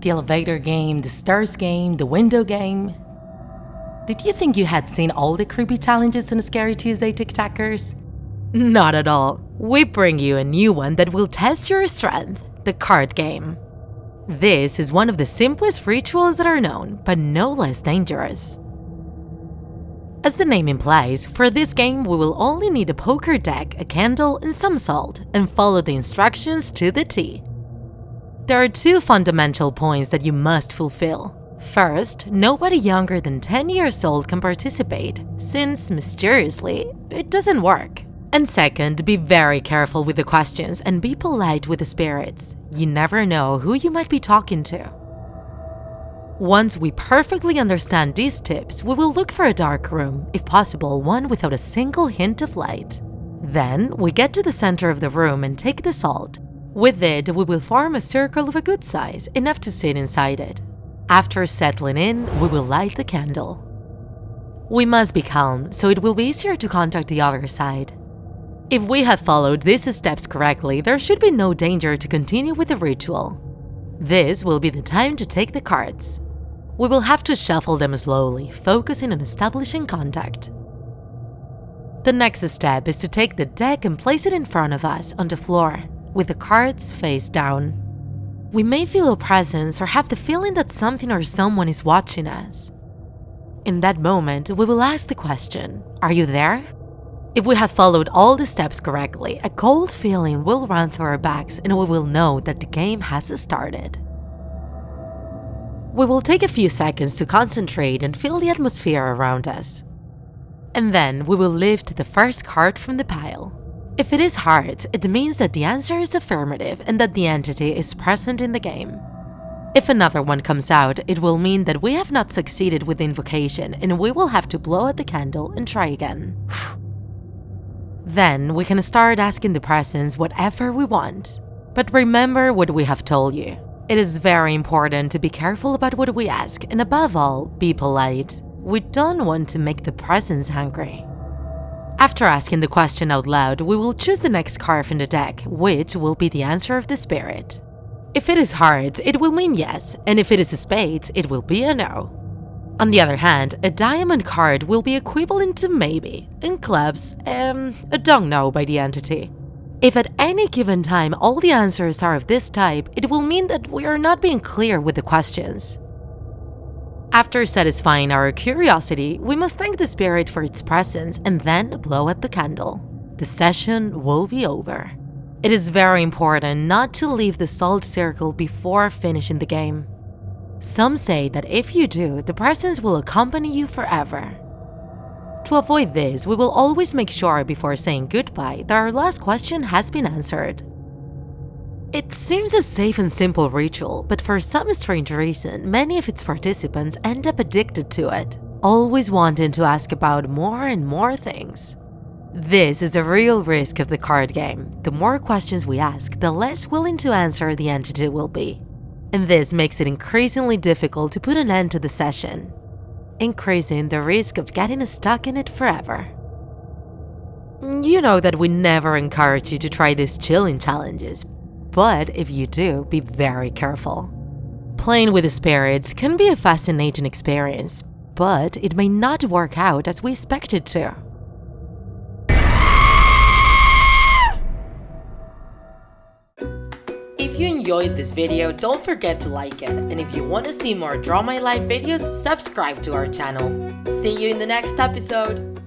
The elevator game, the stairs game, the window game. Did you think you had seen all the creepy challenges on Scary Tuesday, TikTakers? Not at all. We bring you a new one that will test your strength, the card game. This is one of the simplest rituals that are known, but no less dangerous. As the name implies, for this game we will only need a poker deck, a candle, and some salt, and follow the instructions to the T. There are two fundamental points that you must fulfill. First, nobody younger than 10 years old can participate, since, mysteriously, it doesn't work. And second, be very careful with the questions and be polite with the spirits. You never know who you might be talking to. Once we perfectly understand these tips, we will look for a dark room, if possible one without a single hint of light. Then, we get to the center of the room and take the salt. With it, we will form a circle of a good size, enough to sit inside it. After settling in, we will light the candle. We must be calm, so it will be easier to contact the other side. If we have followed these steps correctly, there should be no danger to continue with the ritual. This will be the time to take the cards. We will have to shuffle them slowly, focusing on establishing contact. The next step is to take the deck and place it in front of us on the floor, with the cards face down. We may feel a presence or have the feeling that something or someone is watching us. In that moment, we will ask the question, "Are you there?" If we have followed all the steps correctly, a cold feeling will run through our backs and we will know that the game has started. We will take a few seconds to concentrate and feel the atmosphere around us. And then we will lift the first card from the pile. If it is heart, it means that the answer is affirmative and that the entity is present in the game. If another one comes out, it will mean that we have not succeeded with the invocation and we will have to blow out the candle and try again. Then we can start asking the presence whatever we want. But remember what we have told you. It is very important to be careful about what we ask and above all, be polite. We don't want to make the presence hungry. After asking the question out loud, we will choose the next card from the deck, which will be the answer of the spirit. If it is heart, it will mean yes, and if it is a spade, it will be a no. On the other hand, a diamond card will be equivalent to maybe, and clubs, a don't know by the entity. If at any given time all the answers are of this type, it will mean that we are not being clear with the questions. After satisfying our curiosity, we must thank the spirit for its presence and then blow out the candle. The session will be over. It is very important not to leave the salt circle before finishing the game. Some say that if you do, the presence will accompany you forever. To avoid this, we will always make sure before saying goodbye that our last question has been answered. It seems a safe and simple ritual, but for some strange reason, many of its participants end up addicted to it, always wanting to ask about more and more things. This is the real risk of the card game. The more questions we ask, the less willing to answer the entity will be. And this makes it increasingly difficult to put an end to the session, increasing the risk of getting stuck in it forever. You know that we never encourage you to try these chilling challenges, but if you do, be very careful. Playing with the spirits can be a fascinating experience, but it may not work out as we expect it to. If you enjoyed this video, don't forget to like it, and if you want to see more Draw My Life videos, subscribe to our channel. See you in the next episode!